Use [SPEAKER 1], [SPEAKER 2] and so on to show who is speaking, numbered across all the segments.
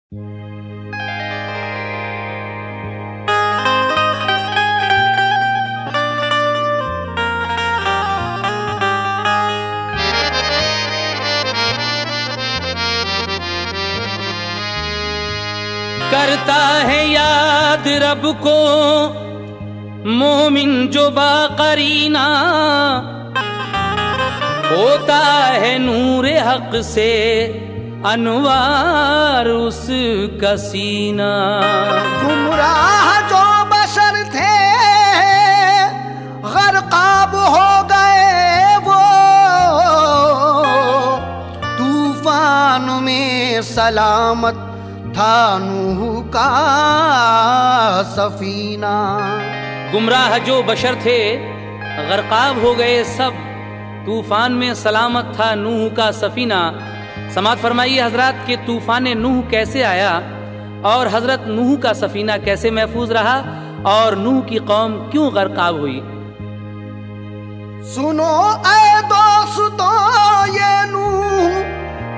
[SPEAKER 1] करता है याद रब को मोमिन जो बाकरीना, होता है नूर हक से अनवार उसका सीना।
[SPEAKER 2] गुमराह जो बशर थे गर्काब हो गए वो, तूफान में सलामत था नूह का सफीना।
[SPEAKER 1] गुमराह जो बशर थे गर्काब हो गए सब, तूफान में सलामत था नूह का सफीना। समात फरमाइए हजरत के तूफान नूह कैसे आया और हजरत नूह का सफीना कैसे महफूज रहा और नूह की कौम क्यों गर्काब हुई।
[SPEAKER 2] सुनो ऐ दोस्तों ये नूह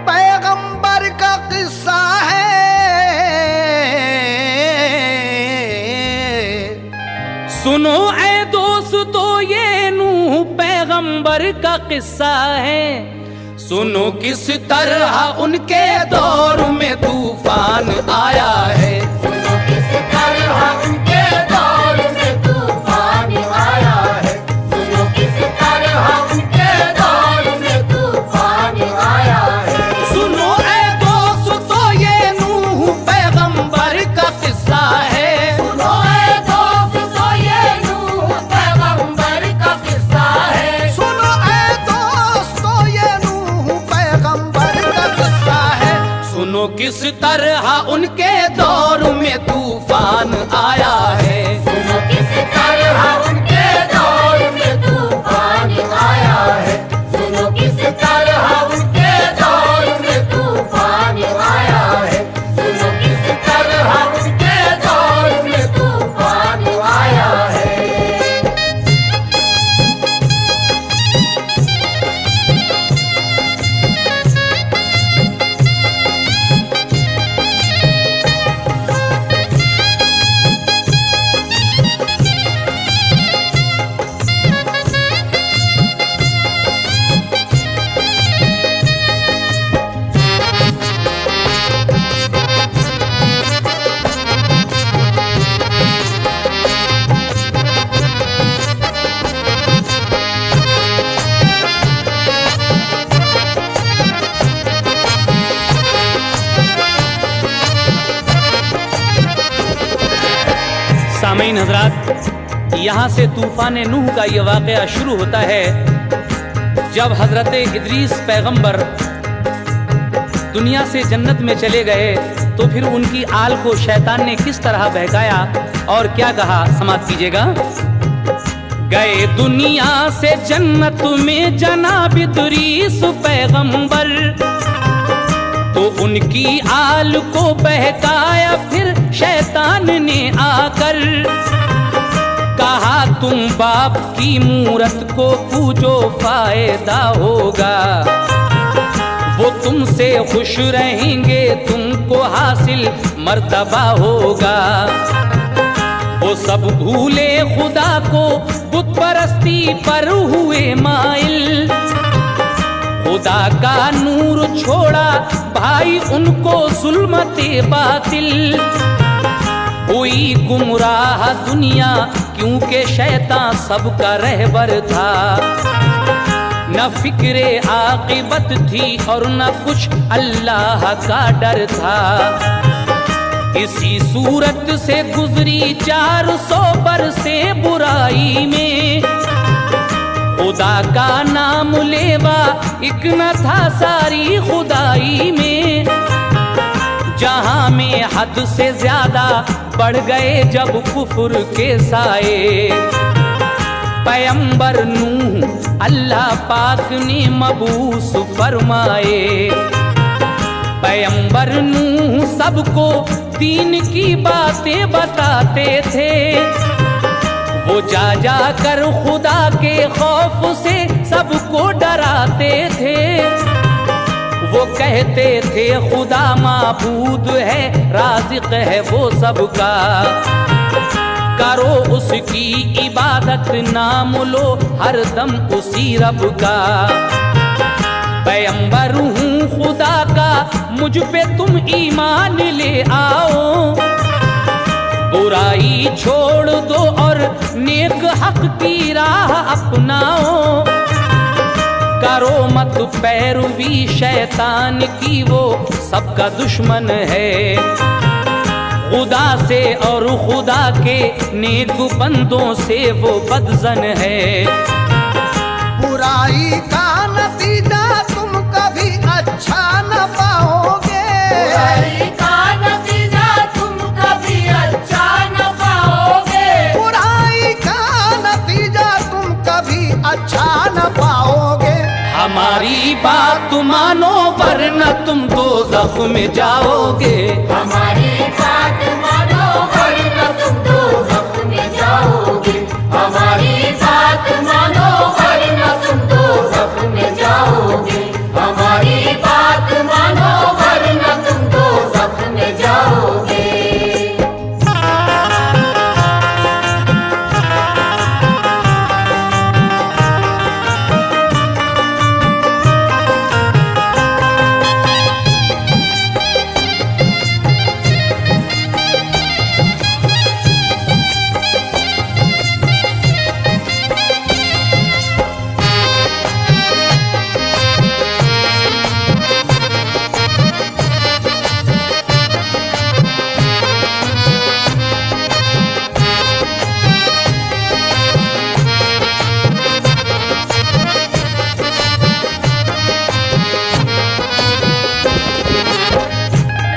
[SPEAKER 2] पैगंबर का किस्सा है।
[SPEAKER 1] सुनो ऐ दोस्तों ये नूह पैगंबर का किस्सा है। सुनो किस तरह उनके दौर में तूफान आया है।
[SPEAKER 3] सुनो किस तरह उनके दौर में तूफान आया है। सुनो किस तरह उनके दौर में तूफान आया है।
[SPEAKER 1] सुनो ऐ दोस्तों ये नूह पैगंबर का किस्सा है।
[SPEAKER 3] सुनो ऐ दोस्तों ये नूह पैगंबर का किस्सा है।
[SPEAKER 2] सुनो ऐ दोस्तों ये नूह पैगंबर का किस्सा है।
[SPEAKER 1] सुनो किस तरह उनके दौर में तूफान आया है।
[SPEAKER 3] सुनो किस तरह उनके दौर में तूफान आया है। सुनो किस तरह उनके दौर में तूफान आया है। सुनो किस तरह उनके दौर में तूफान आया है।
[SPEAKER 1] सामीन हजरात, यहाँ से तूफान नूह का ये वाक़या शुरू होता है जब हजरत इदरीस पैगंबर दुनिया से जन्नत में चले गए तो फिर उनकी आल को शैतान ने किस तरह बहकाया और क्या कहा, समात कीजिएगा। गए दुनिया से जन्नत में जनाब इदरीस पैगंबर, तो उनकी आल को बहकाया फिर शैतान ने आकर। कहा तुम बाप की मूरत को पूजो फायदा होगा, वो तुमसे खुश रहेंगे तुमको हासिल मर्तबा होगा। वो सब भूले खुदा को बुत परस्ती पर हुए माइल, खुदा का नूर छोड़ा भाई उनको जुल्मते बातिल। हुई गुमराह दुनिया क्योंकि शैतान सबका रहबर था। न फिक्रे आकिबत थी और न कुछ अल्लाह का डर था। इसी सूरत से गुजरी 400 बरसे बुराई में, खुदा का नाम लेवा एक न था सारी खुदाई में। जहां में हद से ज्यादा बढ़ गए जब कुफर के साए, पैगंबर नूह अल्लाह पाक ने मबूस फरमाए। पैगंबर नूह सबको दीन की बातें बताते थे। वो जा जा कर खुदा के खौफ से सबको डराते थे। वो कहते थे खुदा माबूद है, राज़िक़ है वो सबका, करो उसकी इबादत, नाम लो हर दम उसी रब का। पैगंबर हूँ खुदा का, मुझ पे तुम ईमान ले आओ, बुराई छोड़ दो और नेक हक की राह अपनाओ, करो मत पैरवी शैतान की, वो सबका दुश्मन है, खुदा से और खुदा के नेक बंदों से वो बदजन है।
[SPEAKER 2] बुराई का नतीजा तुम कभी अच्छा न पाओगे,
[SPEAKER 3] बुराई का नतीजा तुम कभी अच्छा न पाओगे,
[SPEAKER 2] बुराई का नतीजा तुम कभी अच्छा न पाओगे।
[SPEAKER 1] हमारी बात मानो वरना तुम दोज़ख में जाओगे,
[SPEAKER 3] हमारी बात मानो वरना तुम दोज़ख में जाओगे, हमारी बात मानो वरना तुम दोज़ख में जाओगे, हमारी बात मानो वरना तुम दोज़ख में जाओगे।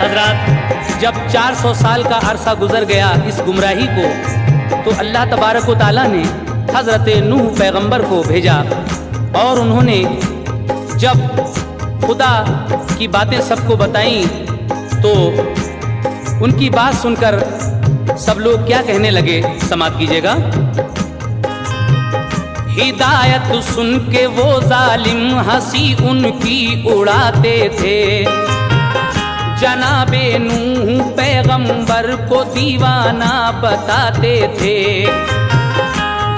[SPEAKER 1] हज़रात, जब 400 साल का अरसा गुजर गया इस गुमराही को, तो अल्लाह तबारक व तआला ने हज़रत नूह पैगंबर को भेजा, और उन्होंने जब खुदा की बातें सबको बताई तो उनकी बात सुनकर सब लोग क्या कहने लगे, समात कीजिएगा। हिदायत सुन के वो जालिम हंसी उनकी उड़ाते थे, जनाबे नूह पैगंबर को दीवाना बताते थे,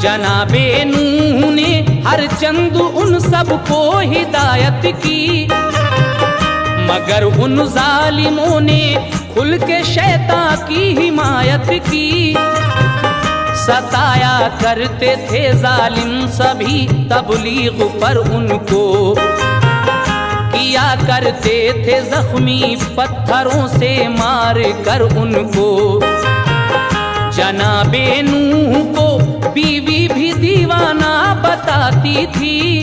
[SPEAKER 1] जनाबे नूह ने हर चंद उन सबको हिदायत की, मगर उन जालिमों ने खुल के शैतान की हिमायत की। सताया करते थे जालिम सभी तबलीग पर उनको, किया करते थे जख्मी पत्थरों से मार कर उनको। जनाबे नूह को बीवी भी दीवाना बताती थी,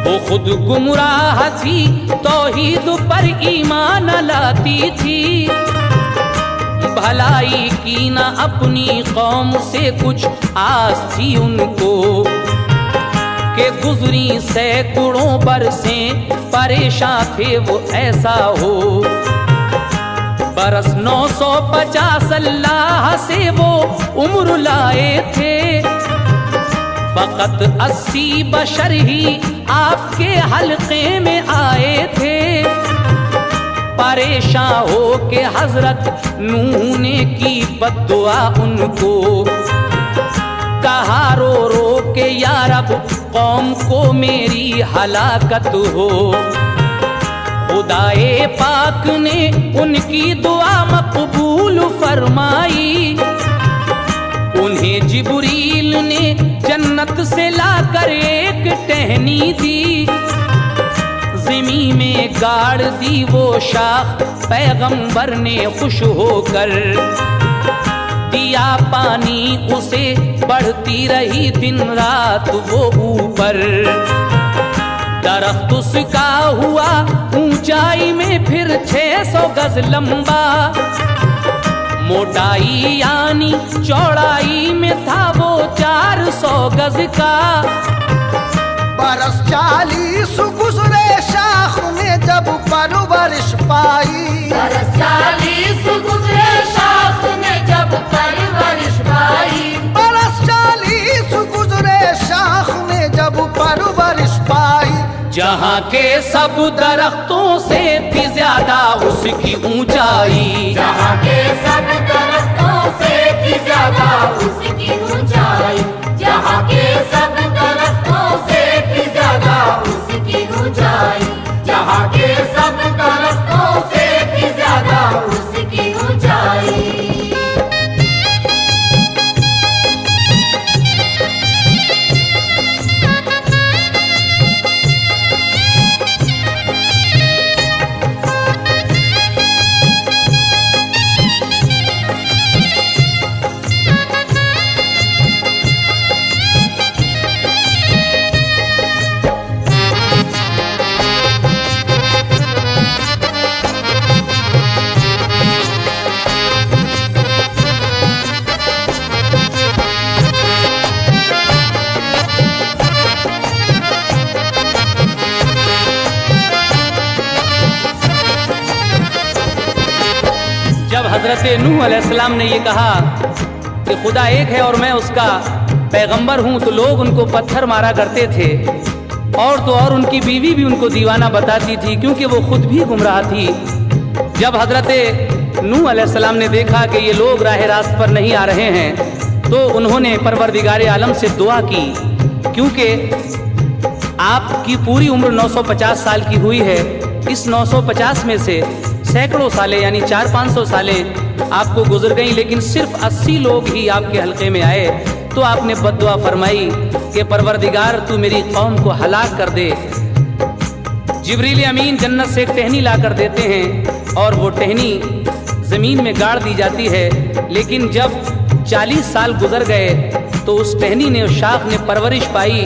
[SPEAKER 1] वो खुद गुमराह थी तौहीद पर ईमान लाती थी। भलाई की न अपनी कौम से कुछ आस थी उनको, के गुजरी सैकड़ों बरसें परेशान थे वो ऐसा हो। बरस 950 अल्लाह से वो उम्र लाए थे, फकत 80 बशर ही आपके हल्के में आए थे। परेशान हो के हजरत नूह ने की बद्दुआ उनको, कहा रो रो के या रब कौम को मेरी हलाकत हो। खुदाए पाक ने उनकी दुआ मकबूल फरमाई, उन्हें जिब्रील ने जन्नत से लाकर एक टहनी दी। ज़मीं में गाड़ दी वो शाख, पैगंबर ने खुश होकर दिया पानी उसे, बढ़ती रही दिन रात वो ऊपर। दरख्त उसका हुआ ऊंचाई में फिर 600 गज लंबा, मोटाई यानी चौड़ाई में था वो 400 गज का।
[SPEAKER 2] बरस 40 गुजरे शाख में जब परवरिश पाई,
[SPEAKER 3] बरस 40 गुजरे शाख में जब परवरिश पाई।
[SPEAKER 2] बरस 40 गुजरे शाख में जब परवरिश पाई।
[SPEAKER 1] जहाँ के सब दरख्तों से थी ज्यादा उसकी ऊंचाई।
[SPEAKER 3] जहाँ के सब दरख्तों से थी ज्यादा उसकी ऊंचाई। जहाँ के सब दरख्तों से थी ज्यादा उसकी ऊंचाई। जहाँ के सब दरख्तों से थी ज्यादा उसकी ऊंचाई।
[SPEAKER 1] जब हजरत नूह अलैहिस्सलाम ने ये कहा कि खुदा एक है और मैं उसका पैगंबर हूँ, तो लोग उनको पत्थर मारा करते थे। और तो और उनकी बीवी भी उनको दीवाना बताती थी, क्योंकि वो खुद भी गुमराह थी। जब हजरत नूह अलैहिस्सलाम ने देखा कि ये लोग राह रास्त पर नहीं आ रहे हैं, तो उन्होंने परवरदिगार आलम से दुआ की, क्योंकि आपकी पूरी उम्र 950 साल की हुई है। इस 950 में से सैकड़ों सालें यानी 400-500 सालें आपको गुजर गई, लेकिन सिर्फ 80 लोग ही आपके हल्के में आए। तो आपने बद्दुआ फरमाई कि परवरदिगार तू मेरी कौम को हलाक कर दे। जिब्रील अमीन जन्नत से एक टहनी ला कर देते हैं और वो टहनी ज़मीन में गाड़ दी जाती है। लेकिन जब 40 साल गुजर गए तो उस टहनी ने, उस शाख ने परवरिश पाई,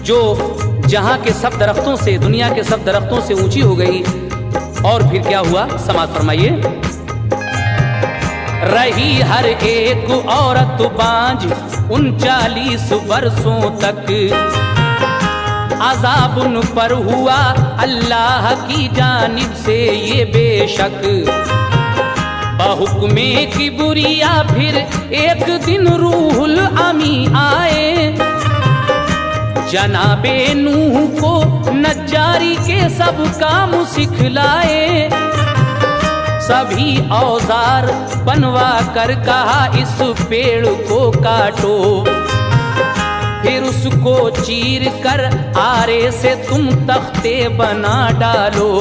[SPEAKER 1] जो जहाँ के सब दरख्तों से, दुनिया के सब दरख्तों से ऊंची हो गई। और फिर क्या हुआ, समाअत फरमाइए। रही हर एक औरत बांझ 39 बरसों तक, अज़ाब उन पर हुआ अल्लाह की जानिब से ये बेशक। बहुक्मे की बुरिया फिर एक दिन रूहुल अमी आए, जनाबे नूह को नज्जारी के सब काम सिखलाए। सभी औजार बनवा कर कहा इस पेड़ को काटो, फिर उसको चीर कर आरे से तुम तख्ते बना डालो।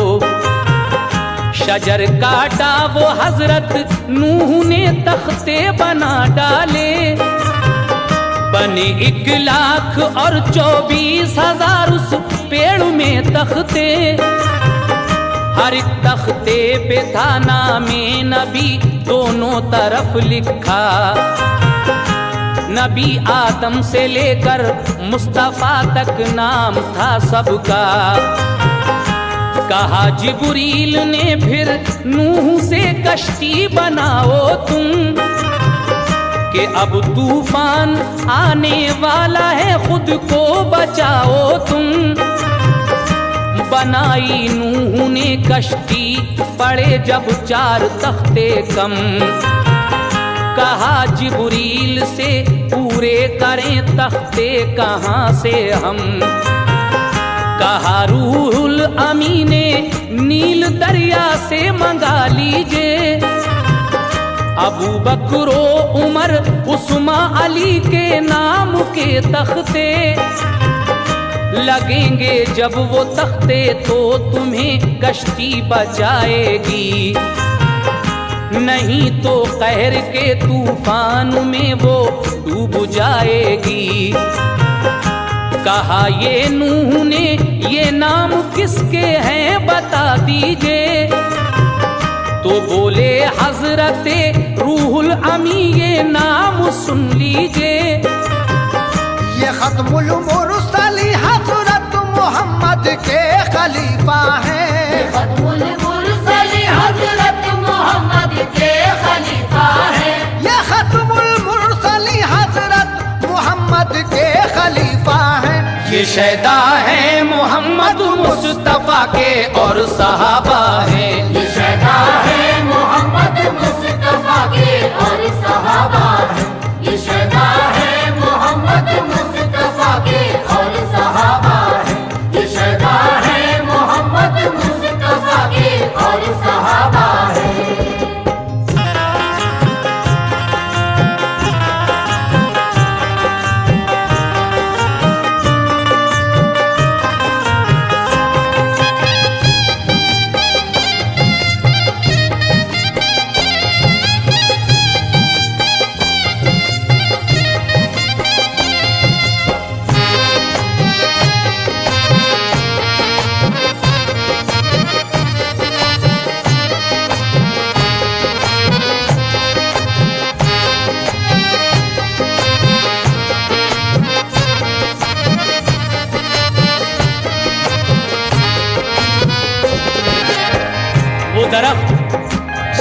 [SPEAKER 1] शजर काटा वो हजरत नूह ने तख्ते बना डाले, बने 1,24,000 उस पेड़ में तख्ते। हर एक तख्ते पे था नामे नबी दोनों तरफ लिखा, नबी आदम से लेकर मुस्तफा तक नाम था सबका। कहा जिब्रील ने फिर नूह से कश्ती बनाओ तुम, कि अब तूफान आने वाला है खुद को बचाओ तुम। बनाई नूह ने कश्ती, पड़े जब 4 तख्ते कम। कहा जिब्रील से पूरे करें तख्ते कहाँ से हम। कहा रूहुल अमी ने नील दरिया से मंगा लीजिए। अबू बकरो उमर उस्मा अली के नाम के तख्ते, लगेंगे जब वो तख्ते तो तुम्हें कश्ती बचाएगी। नहीं तो कहर के तूफान में वो डूब जाएगी। कहा ये नूह ने ये नाम किसके हैं बता दीजिए। तो बोले हजरते रूहुल अमी ये नाम सुन लीजिए।
[SPEAKER 2] ये खत्मुल मुरसली हजरत मोहम्मद के खलीफा हैं।
[SPEAKER 3] खत्मुल मुरसली हजरत मोहम्मद के खलीफा हैं।
[SPEAKER 2] ये खत्मुल मुरसली हजरत मोहम्मद के खलीफा हैं।
[SPEAKER 1] ये शहदा है मोहम्मद मुस्तफा के और सहाबा हैं।
[SPEAKER 3] ये शहदा है मोहम्मद मुस्तफा के और सहाबा हैं। ये शहदा है मोहम्मद मुस्तफा के और सहाबा हैं। ये शहदा है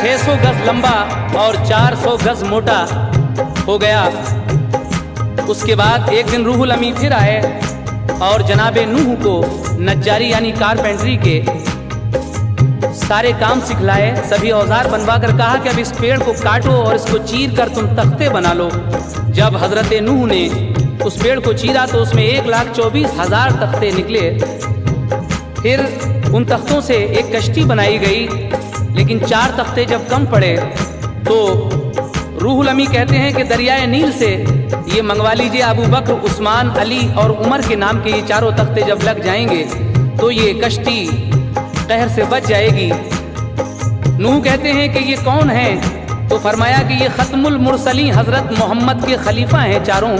[SPEAKER 1] 600 गज लंबा और 400 गज मोटा हो गया। उसके बाद एक दिन रूहुल अमी फिर आए और जनाबे नूह को नज्जारी यानी कारपेंटरी के सारे काम सिखलाए, सभी औजार बनवा कर कहा कि अब इस पेड़ को काटो और इसको चीर कर तुम तख्ते बना लो। जब हजरत नूह ने उस पेड़ को चीरा तो उसमें 1,24,000 तख्ते निकले। फिर उन तख्तों से एक कश्ती बनाई गई, लेकिन 4 तख्ते जब कम पड़े तो रूहुल अमी कहते हैं कि दरियाए नील से ये मंगवा लीजिए, अबू बकर, उस्मान, अली और उमर के नाम के ये 4 तख्ते जब लग जाएंगे तो ये कश्ती कहर से बच जाएगी। नूह कहते हैं कि ये कौन है? तो फरमाया कि ये खत्मुल मुरसलीन हज़रत मोहम्मद के खलीफा हैं चारों,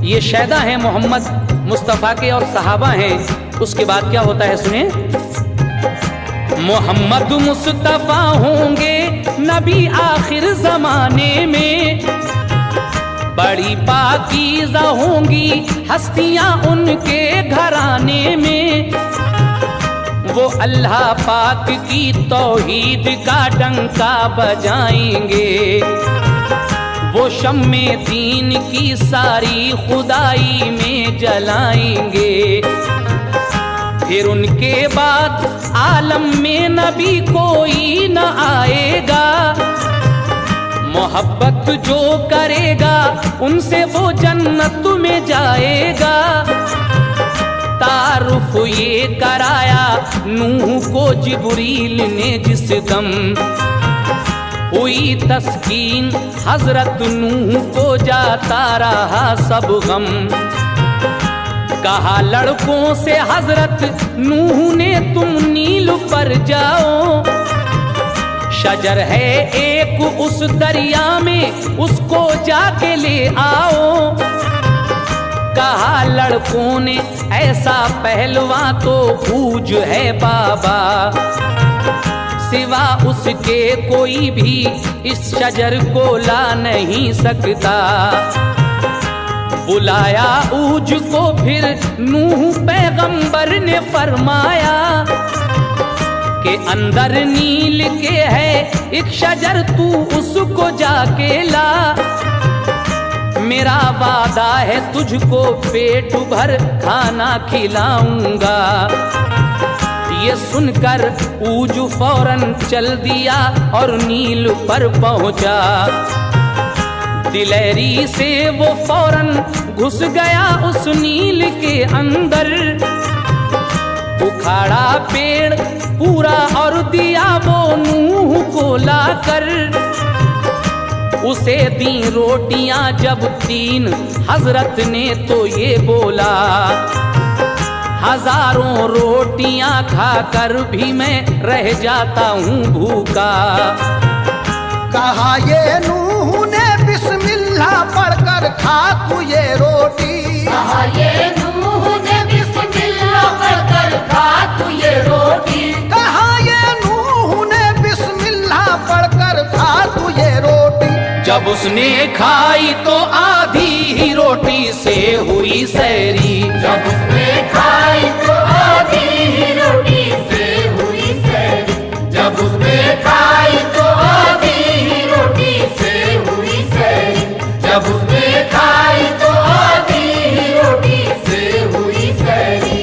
[SPEAKER 1] ये शैदा हैं मोहम्मद मुस्तफ़ा के और सहाबा हैं। उसके बाद क्या होता है सुने। मोहम्मद मुस्तफ़ा होंगे नबी आखिर ज़माने में, बड़ी पाकीज़ा होंगी हस्तियाँ उनके घराने में। वो अल्लाह पाक की तौहीद का डंका बजाएंगे, वो शम्मे दीन की सारी खुदाई में जलाएंगे। फिर उनके बाद आलम में नबी कोई न आएगा, मोहब्बत जो करेगा उनसे वो जन्नत में जाएगा। तारुफ ये कराया नूह को जिब्रील ने जिस दम, हुई तस्कीन हजरत नूह को जाता रहा सब गम। कहा लड़कों से हजरत नूह ने तुम नील पर जाओ, शजर है एक उस दरिया में उसको जाके ले आओ। कहा लड़कों ने ऐसा पहलवा तो पूज है बाबा, सिवा उसके कोई भी इस शजर को ला नहीं सकता। बुलाया ऊज को फिर नूह पैगंबर ने फरमाया कि अंदर नील के है एक शजर, तू उसको जाके ला। मेरा वादा है तुझको पेट भर खाना खिलाऊंगा। ये सुनकर ऊज फौरन चल दिया और नील पर पहुंचा। दिलेरी से वो फौरन घुस गया उस नील के अंदर, उखाड़ा पेड़ पूरा और दिया वो नूह को लाकर। उसे दी रोटियां जब 3 हजरत ने तो ये बोला, हजारों रोटियां खाकर भी मैं रह जाता हूँ भूखा।
[SPEAKER 2] कहा ये नूह ने बिस्मिल्लाह पढ़कर खा तू ये रोटी,
[SPEAKER 3] कहा ये नूह ने बिस्मिल्लाह पढ़कर खा तू ये रोटी।
[SPEAKER 2] कहा ये नूह ने बिस्मिल्लाह पढ़कर खा तू ये रोटी।
[SPEAKER 1] जब उसने खाई तो आधी ही रोटी से हुई सैरी,
[SPEAKER 3] जब उसने खाई तो आधी ही रोटी से हुई सैरी। जब उसने खाई तो आधी ही रोटी से हुई सैरी। जब उसने खाई तो आधी ही रोटी से हुई सैरी।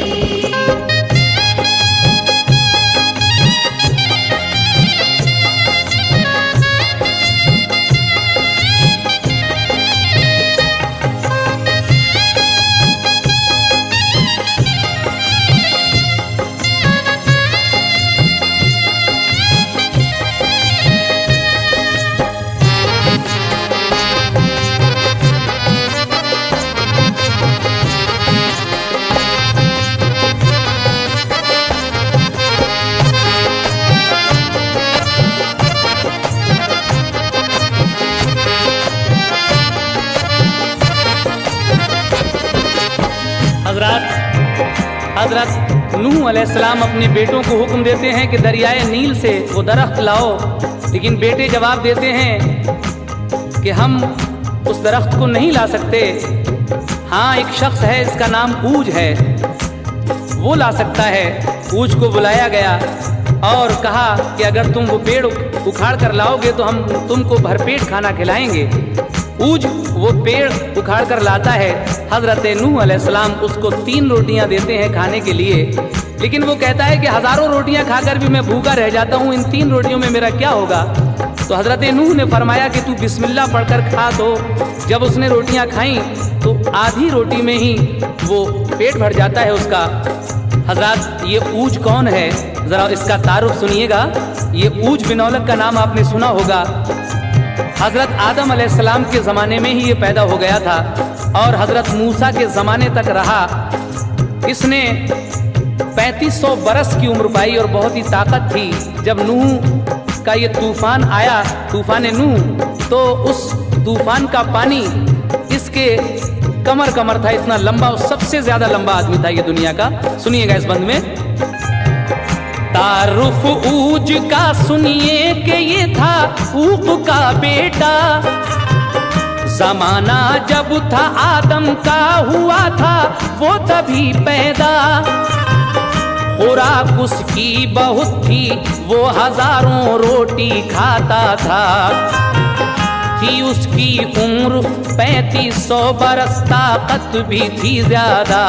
[SPEAKER 1] हजरत नूह अलैहिस्सलाम अपने बेटों को हुक्म देते हैं कि दरियाए नील से वो दरख्त लाओ, लेकिन बेटे जवाब देते हैं कि हम उस दरख्त को नहीं ला सकते। हाँ, एक शख्स है, इसका नाम ऊज है, वो ला सकता है। ऊज को बुलाया गया और कहा कि अगर तुम वो पेड़ उखाड़ कर लाओगे तो हम तुमको भरपेट खाना खिलाएंगे। ऊज वो पेड़ उखाड़ कर लाता है। हजरत नूह अलैहिस्सलाम उसको 3 रोटियां देते हैं खाने के लिए, लेकिन वो कहता है कि हजारों रोटियां खाकर भी मैं भूखा रह जाता हूँ, इन 3 रोटियों में मेरा क्या होगा। तो हजरत नूह ने फरमाया कि तू बिस्मिल्लाह पढ़कर खा। तो जब उसने रोटियां खाई तो आधी रोटी में ही वो पेट भर जाता है उसका। हजरत ये ऊज कौन है, ज़रा इसका तारुफ सुनिएगा। ये ऊज बिनौलक का नाम आपने सुना होगा। हज़रत आदम अलैहिस्सलाम के ज़माने में ही ये पैदा हो गया था और हज़रत मूसा के ज़माने तक रहा। इसने 3500 बरस की उम्र पाई और बहुत ही ताकत थी। जब नूह का ये तूफ़ान आया, तूफ़ान नूह, तो उस तूफ़ान का पानी इसके कमर था, इतना लंबा, सबसे ज्यादा लंबा आदमी था ये दुनिया का। सुनिएगा इस बंद में, तारुफ ऊज का सुनिए कि ये था ऊक का बेटा। जमाना जब था आदम का हुआ था वो तभी पैदा। खुराक उसकी बहुत थी, वो हजारों रोटी खाता था। थी उसकी उम्र 3500 बरस, ताकत भी थी ज्यादा।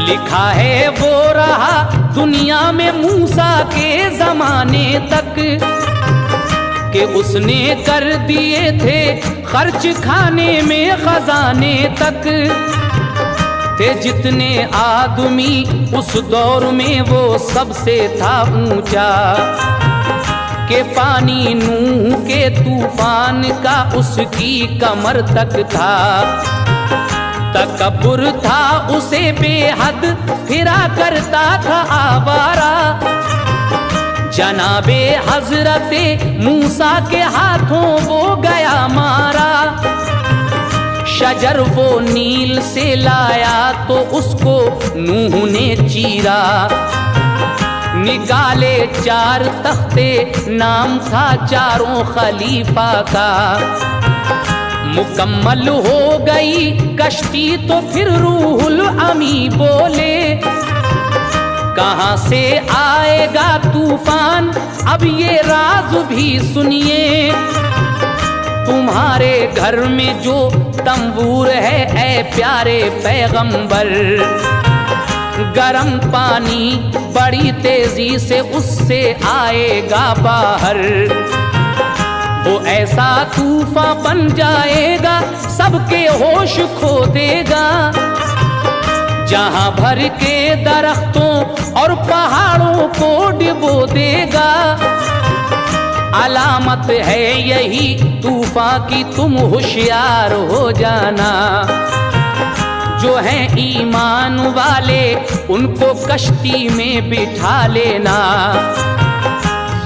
[SPEAKER 1] लिखा है वो रहा दुनिया में मूसा के जमाने तक, कि उसने कर दिए थे खर्च खाने में खजाने तक। थे जितने आदमी उस दौर में वो सबसे था ऊंचा, के पानी नूह के तूफान का उसकी कमर तक था। तकब्बुर था उसे बेहद, फिरा करता था आवारा। जनाबे हजरते मूसा के हाथों वो गया मारा। शजर वो नील से लाया तो उसको नूह ने चीरा। निकाले 4 तख्ते, नाम था चारों खलीफा का। मुकम्मल हो गई कश्ती तो फिर रूहुल अमी बोले, कहाँ से आएगा तूफान अब ये राज भी सुनिए। तुम्हारे घर में जो तंबूर है ऐ प्यारे पैगंबर, गरम पानी बड़ी तेजी से उससे आएगा बाहर। वो ऐसा तूफान बन जाएगा सबके होश खो देगा। जहां भर के दरख्तों और पहाड़ों को डुबो देगा। अलामत है यही तूफान की, तुम होशियार हो जाना। जो हैं ईमान वाले उनको कश्ती में बिठा लेना।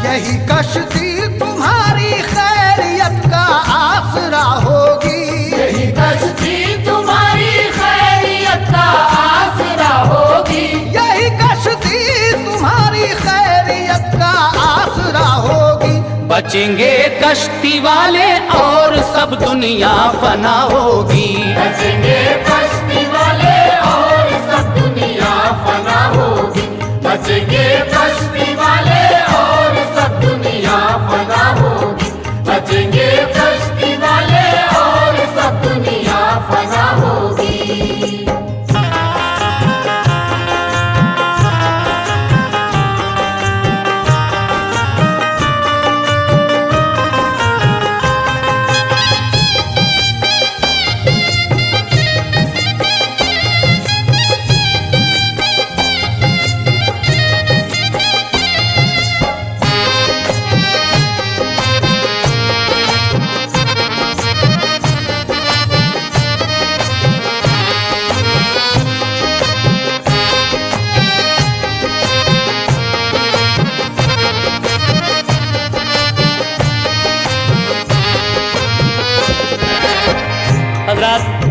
[SPEAKER 2] यही कश्ती तुम्हारी खैरियत का आसरा होगी।
[SPEAKER 3] यही कश्ती तुम्हारी खैरियत का आसरा होगी।
[SPEAKER 2] यही कश्ती तुम्हारी खैरियत का आसरा होगी।
[SPEAKER 1] बचेंगे कश्ती वाले और सब दुनिया फना होगी।
[SPEAKER 3] बचेंगे कश्ती वाले और सब दुनिया फना होगी। बचेंगे कश्ती वाले और सब दुनिया फना होगी। बचेंगे कश्ती वाले और सब दुनिया फना होगी।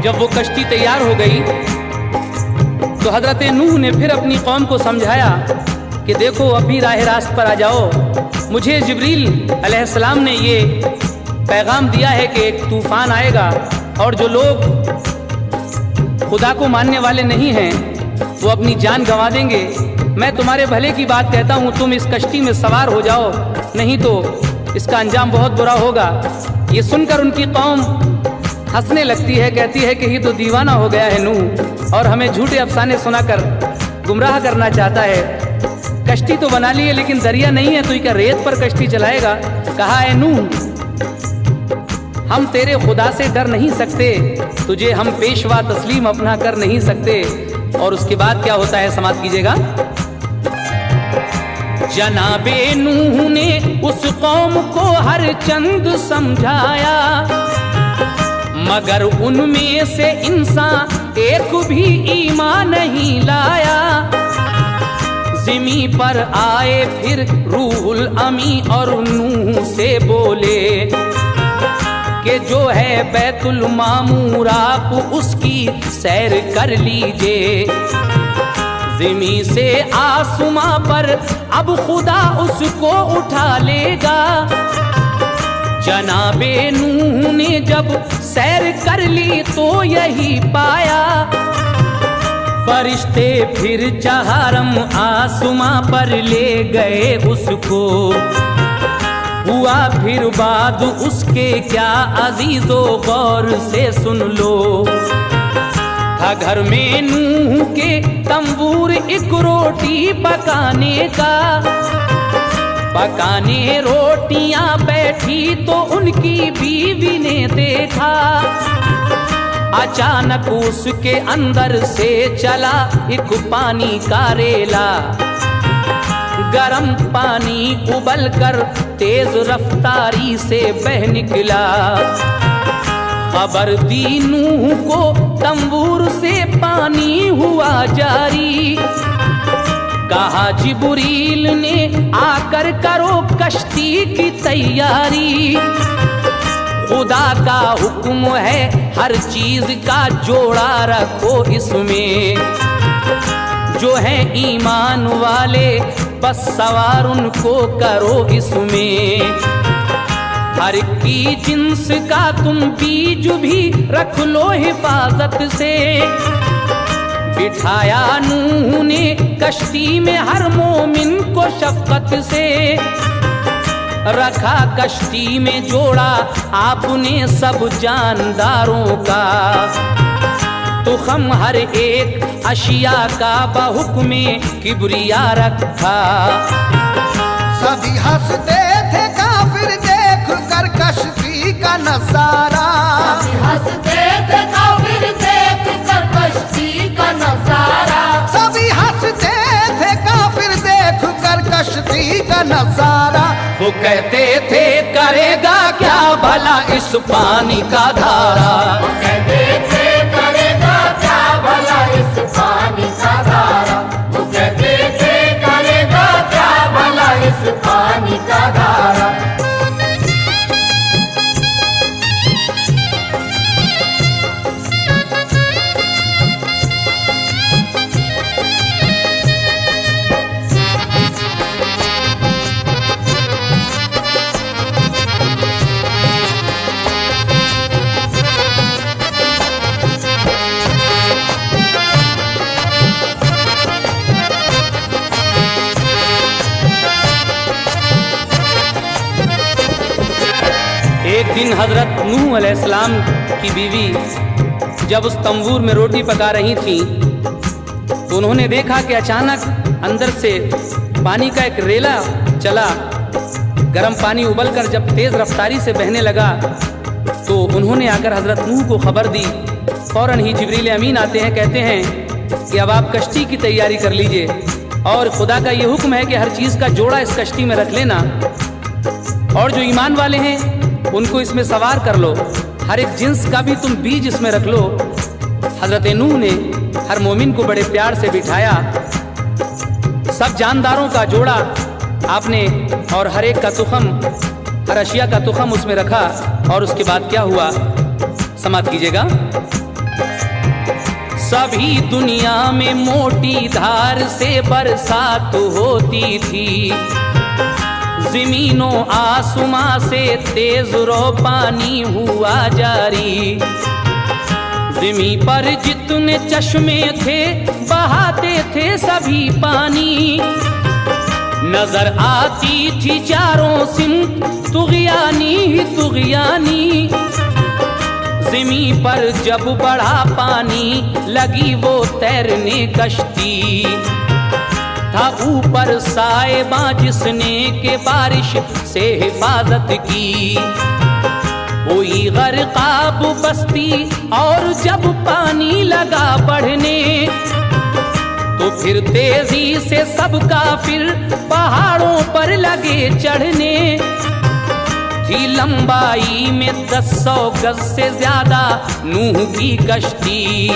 [SPEAKER 1] जब वो कश्ती तैयार हो गई तो हजरत नूह ने फिर अपनी कौम को समझाया कि देखो अभी राह रास्त पर आ जाओ। मुझे जिब्रील अलैहिस्सलाम ने ये पैगाम दिया है कि एक तूफान आएगा और जो लोग खुदा को मानने वाले नहीं हैं वो अपनी जान गंवा देंगे। मैं तुम्हारे भले की बात कहता हूँ, तुम इस कश्ती में सवार हो जाओ, नहीं तो इसका अंजाम बहुत बुरा होगा। ये सुनकर उनकी कौम हंसने लगती है, कहती है कि ये तो दीवाना हो गया है नूह, और हमें झूठे अफसाने सुनाकर गुमराह करना चाहता है। कश्ती तो बना ली है लेकिन दरिया नहीं है, तो क्या रेत पर कश्ती चलाएगा। कहा है नूह, हम तेरे खुदा से डर नहीं सकते, तुझे हम पेशवा तस्लीम अपना कर नहीं सकते। और उसके बाद क्या होता है समाप्त कीजिएगा। जनाबे नूह ने उस कौम को हर चंद समझाया, मगर उनमें से इंसान एक भी ईमान नहीं लाया। ज़िमी पर आए फिर रूहुल अमी और नूह से बोले कि जो है बैतुल मामूर आप उसकी सैर कर लीजिए। ज़िमी से आसमां पर अब खुदा उसको उठा लेगा। जनाबे नूह ने जब सैर कर ली तो यही पाया, फरिश्ते फिर चहारम आसमां पर ले गए उसको। हुआ फिर बाद उसके क्या अजीजो गौर से सुन लो। था घर में नूह के तंबूर एक रोटी पकाने का, पकाने रोटियां बैठी तो उनकी बीवी ने देखा। अचानक उसके अंदर से चला एक पानी का रेला, गरम पानी उबल कर तेज रफ्तारी से बह निकला। खबर दी नूह को तंबूर से पानी हुआ जारी। कहा जिब्रील ने आकर करो कश्ती की तैयारी। खुदा का हुक्म है हर चीज का जोड़ा रखो इसमें। जो है ईमान वाले बस सवार उनको करो इसमें। हर की जिन्स का तुम बीज भी रख लो हिफाजत से। बिठाया नूह ने कश्ती में हर मोमिन को शफकत से। रखा कश्ती में जोड़ा आपने सब जानदारों का। तो हम हर एक अशिया का बहुक्मे किबरिया रखा।
[SPEAKER 2] सभी हंसते थे काफिर देख कर कश्ती का नजारा।
[SPEAKER 3] हंसते थे काफिर देख कर कश्ती का नजारा।
[SPEAKER 2] सभी हंसते थे काफिर देख कर कश्ती का नजारा।
[SPEAKER 1] वो कहते थे करेगा क्या भला इस पानी का धारा।
[SPEAKER 3] वो कहते थे करेगा क्या भला इस पानी का धारा। वो कहते थे करेगा क्या भला इस पानी का धारा।
[SPEAKER 1] एक दिन हजरत नूह अलैहिस्सलाम की बीवी जब उस तंबूर में रोटी पका रही थी तो उन्होंने देखा कि अचानक अंदर से पानी का एक रेला चला। गर्म पानी उबलकर जब तेज रफ्तारी से बहने लगा तो उन्होंने आकर हजरत नूह को खबर दी। फौरन ही जिब्रील अमीन आते हैं, कहते हैं कि अब आप कश्ती की तैयारी कर लीजिए और खुदा का ये हुक्म है कि हर चीज़ का जोड़ा इस कश्ती में रख लेना और जो ईमान वाले हैं उनको इसमें सवार कर लो। हर एक जिन्स का भी तुम बीज इसमें रख लो। हजरत नूह ने हर मोमिन को बड़े प्यार से बिठाया। सब जानदारों का जोड़ा आपने और हर एक का तुखम, हर अशिया का तुखम उसमें रखा। और उसके बाद क्या हुआ समाप्त कीजिएगा। सभी दुनिया में मोटी धार से बरसात होती थी। ज़मीनो आसमां से तेज रो पानी हुआ जारी। ज़मीं पर जितने चश्मे थे बहाते थे सभी पानी, नजर आती थी चारों सिमत तुग़यानी ही तुग़यानी। ज़मीं पर जब बढ़ा पानी लगी वो तैरने कश्ती, था ऊपर साएबा जिसने के बारिश से हिफाजत की। हुई गर्काब बस्ती और जब पानी लगा बढ़ने, तो फिर तेजी से सब काफिर पहाड़ों पर लगे चढ़ने। थी लंबाई में 1000 गज से ज्यादा नूह की कश्ती,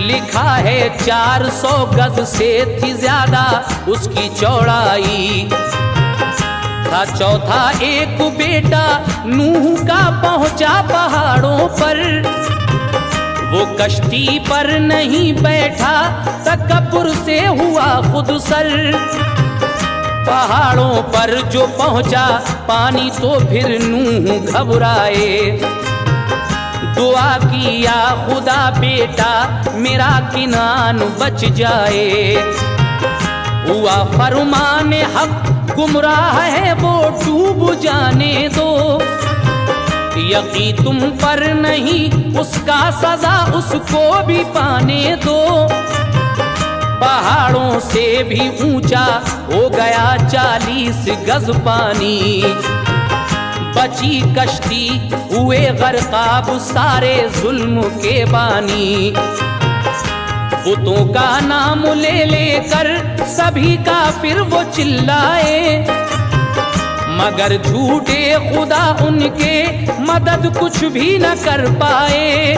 [SPEAKER 1] लिखा है 400 गज से थी ज्यादा उसकी चौड़ाई। था चौथा एक बेटा नूह का पहुंचा पहाड़ों पर, वो कश्ती पर नहीं बैठा तकब्बुर से हुआ खुद सर। पहाड़ों पर जो पहुंचा पानी तो फिर नूह घबराए, दुआ किया खुदा बेटा मेरा किनान बच जाए। हुआ फरमाने हक गुमराह है वो डूब जाने दो, यकी तुम पर नहीं उसका सजा उसको भी पाने दो। पहाड़ों से भी ऊंचा हो गया 40 गज पानी, बची कश्ती हुए गर्काब सारे जुल्म के बानी। बुतों का नाम ले लेकर सभी काफिर वो चिल्लाए, मगर झूठे खुदा उनके मदद कुछ भी न कर पाए।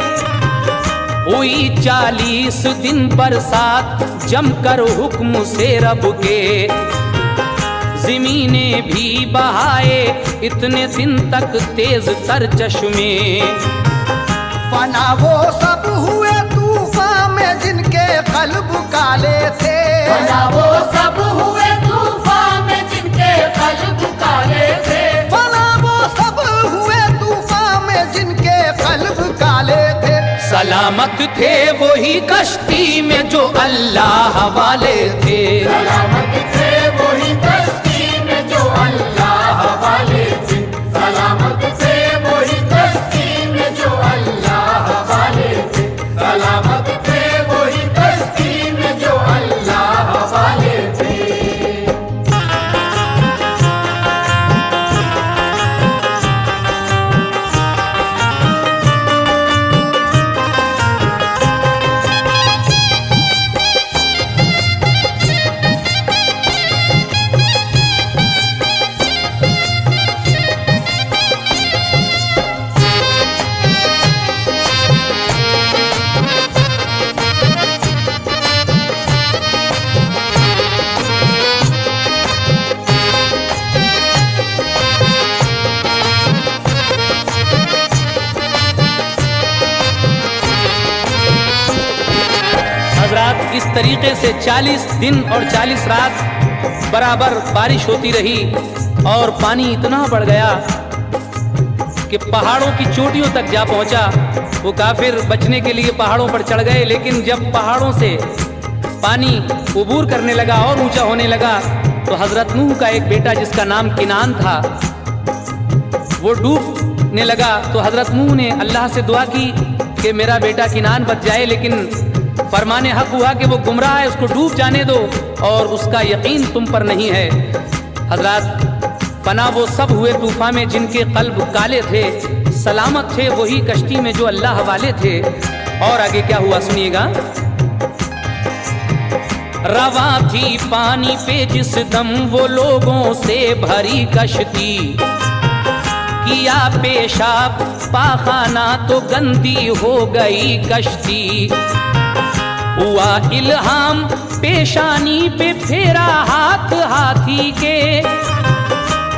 [SPEAKER 1] हुई 40 दिन बरसात जमकर हुक्म से रब के, ज़मीने भी बहाए इतने दिन तक तेज तर चश्मे।
[SPEAKER 2] फना वो सब हुए तूफान में जिनके कल्ब काले थे,
[SPEAKER 3] फना वो सब हुए तूफान में जिनके कल्ब काले थे।
[SPEAKER 2] फना वो सब हुए तूफान में जिनके कल्ब काले थे।
[SPEAKER 1] सलामत थे वही कश्ती में जो अल्लाह वाले थे,
[SPEAKER 3] सलामत थे वही कश्ती में जो अल्लाह वाले थे। सलामत थे वही कश्ती में जो अल्लाह वाले थे। सलामत थे वही कश्ती में जो अल्लाह वाले थे।
[SPEAKER 1] इस तरीके से 40 दिन और 40 रात बराबर बारिश होती रही और पानी इतना बढ़ गया कि पहाड़ों की चोटियों तक जा पहुंचा। वो काफिर बचने के लिए पहाड़ों पर चढ़ गए, लेकिन जब पहाड़ों से पानी उबूर करने लगा और ऊंचा होने लगा तो हजरत नूह का एक बेटा जिसका नाम किनान था वो डूबने लगा। तो हजरत नूह ने अल्लाह से दुआ की कि मेरा बेटा किनान बच जाए, लेकिन फरमाने हक हुआ कि वो गुमराह है, उसको डूब जाने दो और उसका यकीन तुम पर नहीं है। हजरत फना वो सब हुए तूफान में जिनके कल्ब काले थे, सलामत थे वही कश्ती में जो अल्लाह वाले थे। और आगे क्या हुआ सुनिएगा। रवा थी पानी पे जिस दम वो लोगों से भरी कश्ती, किया पेशाब पाखाना तो गंदी हो गई कश्ती। हुआ इल्हाम पेशानी पे फेरा हाथ हाथी के,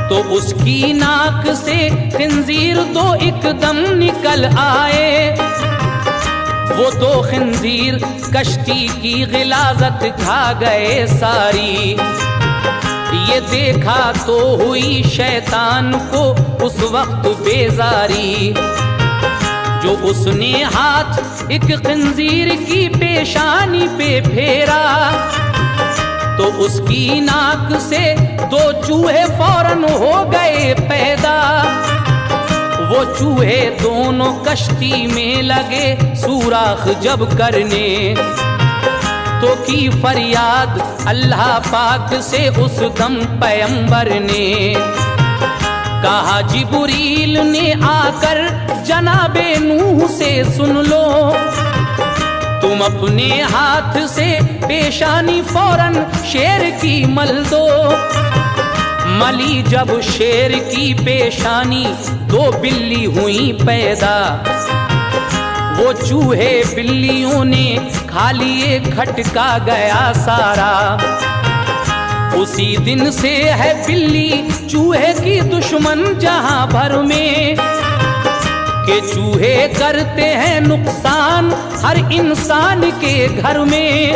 [SPEAKER 1] तो उसकी नाक से खिंजीर दो एकदम निकल आए। वो दो खिंजीर कश्ती की गिलाजत खा गए सारी। ये देखा तो हुई शैतान को उस वक्त बेजारी। जो उसने हाथ एक खंजीर की पेशानी पे फेरा तो उसकी नाक से 2 चूहे फौरन हो गए पैदा। वो चूहे दोनों कश्ती में लगे सुराख जब करने तो की फरियाद अल्लाह पाक से उस दम पैगंबर ने। कहा जिब्रील ने आकर जनाबे नूह से सुन लो, तुम अपने हाथ से पेशानी फौरन शेर की मल दो। मली जब शेर की पेशानी 2 बिल्ली हुई पैदा। वो चूहे बिल्लियों ने खा लिए खटका गया सारा। उसी दिन से है बिल्ली चूहे की दुश्मन जहां भर में कि चूहे करते हैं नुकसान हर इंसान के घर में।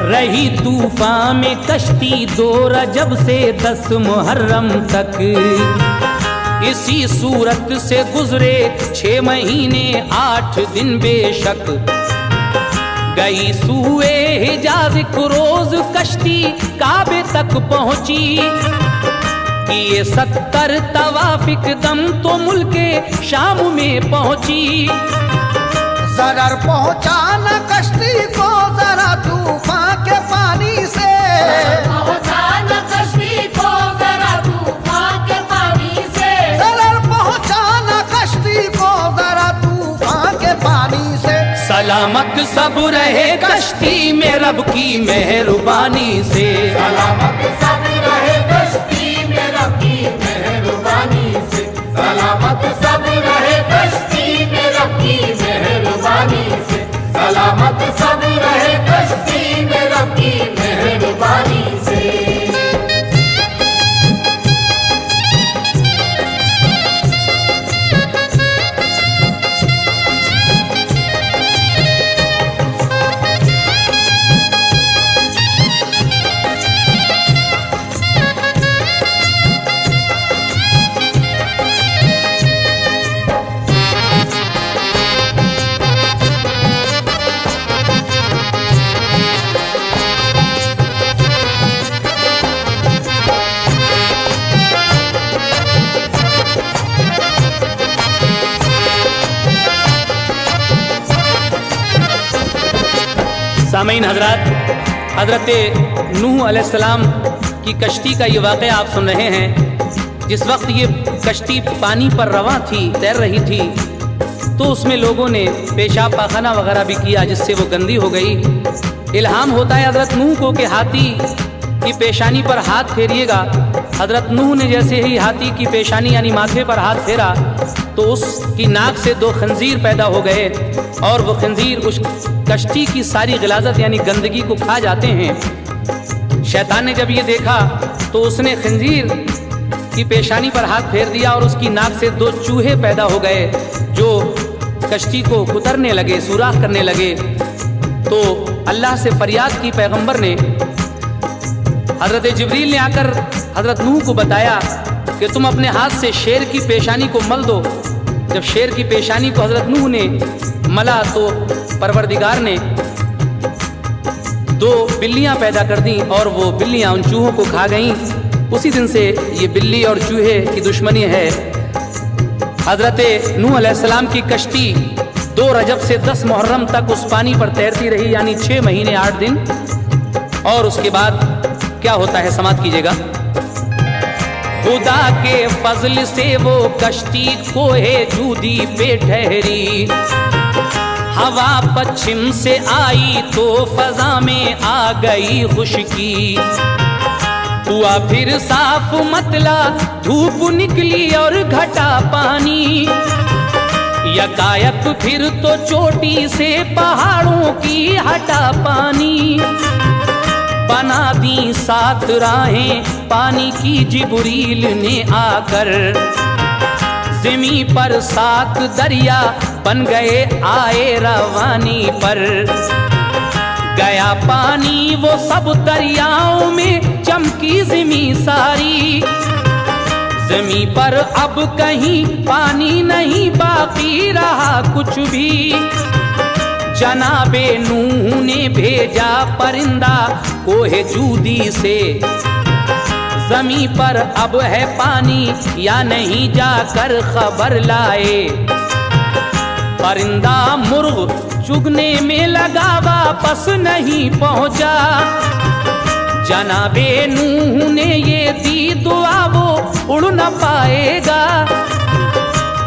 [SPEAKER 1] रही तूफान में कश्ती 2 रजब से 10 मुहर्रम तक, इसी सूरत से गुजरे 6 महीने 8 दिन बेशक। गई सूए हिजाज को रोज कश्ती काबे तक पहुंची, किए 70 तवाफिक दम तो मुल्के शाम में पहुंची।
[SPEAKER 2] जरर पहुंचाना कश्ती को जरा तूफान के पानी से,
[SPEAKER 3] पहुंचाना कश्ती को जरा तूफान के पानी से।
[SPEAKER 2] जरर पहुंचाना कश्ती को जरा तूफान के पानी से।
[SPEAKER 1] सलामत सब रहे कश्ती में रब की मेहरबानी से।
[SPEAKER 3] सलामत सब रहे कश्ती में रब की मेहरबानी से। सलामत सब रहे कश्ती में रब की मेहरबानी से। सलामत सब रहे कश्ती में रब की मेहरबानी से।
[SPEAKER 1] सामीन हजरत, हजरत नूह अलैहिस्सलाम की कश्ती का ये वाक़या आप सुन रहे हैं। जिस वक्त ये कश्ती पानी पर रवां थी, तैर रही थी, तो उसमें लोगों ने पेशाब पाखाना वगैरह भी किया जिससे वो गंदी हो गई। इल्हाम होता है हजरत नूह को कि हाथी की पेशानी पर हाथ फेरिएगा। हजरत नूह ने जैसे ही हाथी की पेशानी यानी माथे पर हाथ फेरा तो उसकी नाक से 2 खंजीर पैदा हो गए और वो खंजीर उस कश्ती की सारी गिलाजत यानी गंदगी को खा जाते हैं। शैतान ने जब ये देखा तो उसने खंजीर की पेशानी पर हाथ फेर दिया और उसकी नाक से 2 चूहे पैदा हो गए जो कश्ती को कुतरने लगे, सुराख करने लगे। तो अल्लाह से फरियाद की पैगंबर ने। हजरत जिब्रील ने आकर हजरत नूह को बताया कि तुम अपने हाथ से शेर की पेशानी को मल दो। जब शेर की पेशानी को हजरत नूह ने मला तो परवरदिगार ने 2 बिल्लियां पैदा कर दी और वो बिल्लियां उन चूहों को खा गईं। उसी दिन से ये बिल्ली और चूहे की दुश्मनी है। हजरत नूह अलैहिस्सलाम की कश्ती 2 रजब से 10 मुहर्रम तक उस पानी पर तैरती रही यानी 6 महीने 8 दिन। और उसके बाद क्या होता है समाप्त कीजिएगा। खुदा के फजल से वो कश्ती कोहे जूदी पे ठहरी, हवा पश्चिम से आई तो फजा में आ गई खुशकी। हुआ फिर साफ मतला, धूप निकली और घटा पानी। यकायक फिर तो चोटी से पहाड़ों की हटा पानी। बना दी 7 राहें पानी की जिब्रील ने आकर। ज़मीं पर 7 दरिया बन गए आए रवानी पर। गया पानी वो सब दरियाओं में चमकी ज़मीं सारी। जमी पर अब कहीं पानी नहीं बाकी रहा कुछ भी। जनाबे नूह ने भेजा परिंदा कोहे जूदी से, जमी पर अब है पानी या नहीं जाकर खबर लाए। परिंदा मुर्ग चुगने में लगा वापस नहीं पहुंचा। जनाबे नूह ने ये दी दुआ वो उड़ न पाएगा।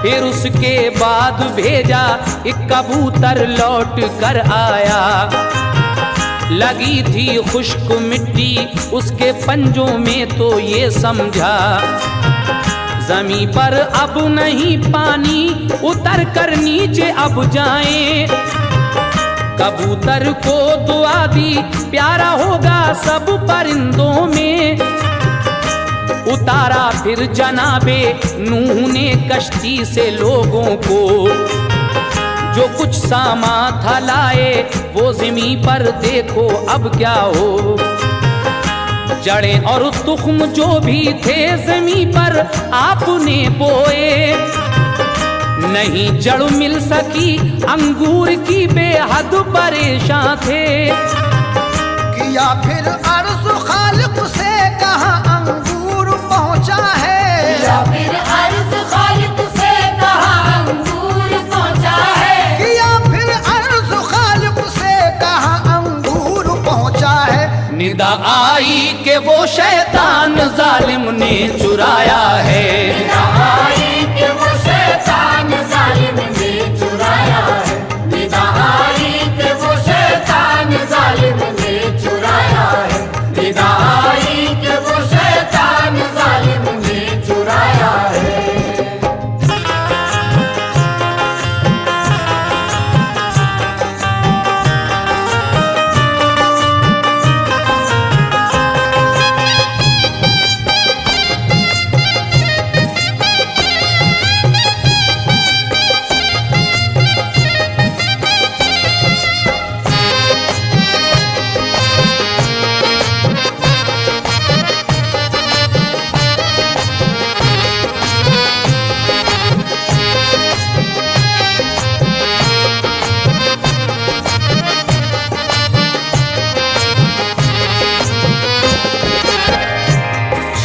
[SPEAKER 1] फिर उसके बाद भेजा एक कबूतर लौट कर आया। लगी थी खुश्क मिट्टी उसके पंजों में तो ये समझा, जमी पर अब नहीं पानी उतर कर नीचे अब जाएं। कबूतर को दुआ दी प्यारा होगा सब परिंदों में। उतारा फिर जनाबे नूह ने कश्ती से लोगों को, जो कुछ सामा था लाए वो ज़मी पर देखो अब क्या हो। जड़ें और तुख्म जो भी थे ज़मी पर आपने बोए, नहीं जड़ मिल सकी अंगूर की बेहद परेशान थे।
[SPEAKER 2] किया फिर अर्ज़ खालिक से कहा अंगूर पहुंचा है।
[SPEAKER 3] या फिर अर्ज़ खालिक से कहा अंगूर पहुंचा है।
[SPEAKER 2] किया फिर अर्ज़ खालिक से कहा अंगूर पहुंचा है।
[SPEAKER 1] निदा आई के वो शैतान जालिम ने चुराया है।
[SPEAKER 3] निदा आई के वो शैतान जालिम ने चुराया है। निदा आई के वो शैतान जालिम ने चुराया है। निदा आई के वो शैतान जालिम ने चुराया है।